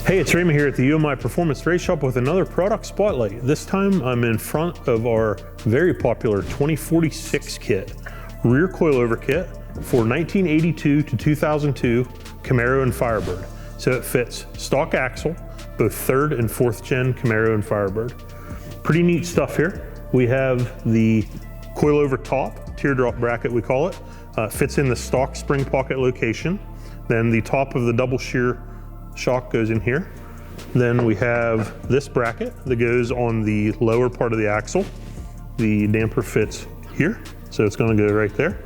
Hey, it's Ramey here at the UMI Performance Race Shop with another product spotlight. This time I'm in front of our very popular 2046 kit, Rear Coil Over Kit for 1982 to 2002 Camaro and Firebird. So it fits stock axle, both third and fourth gen Camaro and Firebird. Pretty neat stuff here. We have the coilover top, teardrop bracket we call it, fits in the stock spring pocket location. Then the top of the double shear shock goes in here. Then we have this bracket that goes on the lower part of the axle. The damper fits here, so it's going to go right there.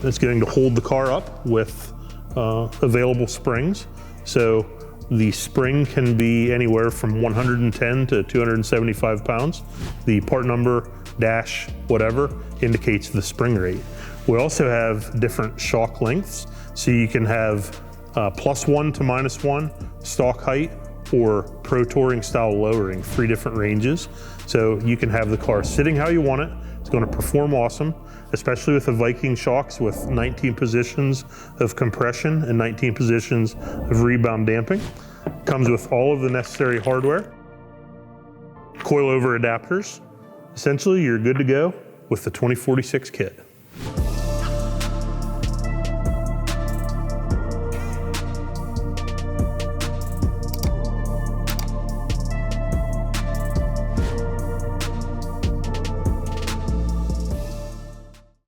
It's going to hold the car up with available springs. So the spring can be anywhere from 110 to 275 pounds. The part number dash whatever indicates the spring rate. We also have different shock lengths, so you can have +1 to -1 stock height or pro touring style lowering, 3 different ranges. So you can have the car sitting how you want it. It's going to perform awesome, especially with the Viking shocks with 19 positions of compression and 19 positions of rebound damping. Comes with all of the necessary hardware, coilover adapters. Essentially, you're good to go with the 2046 kit.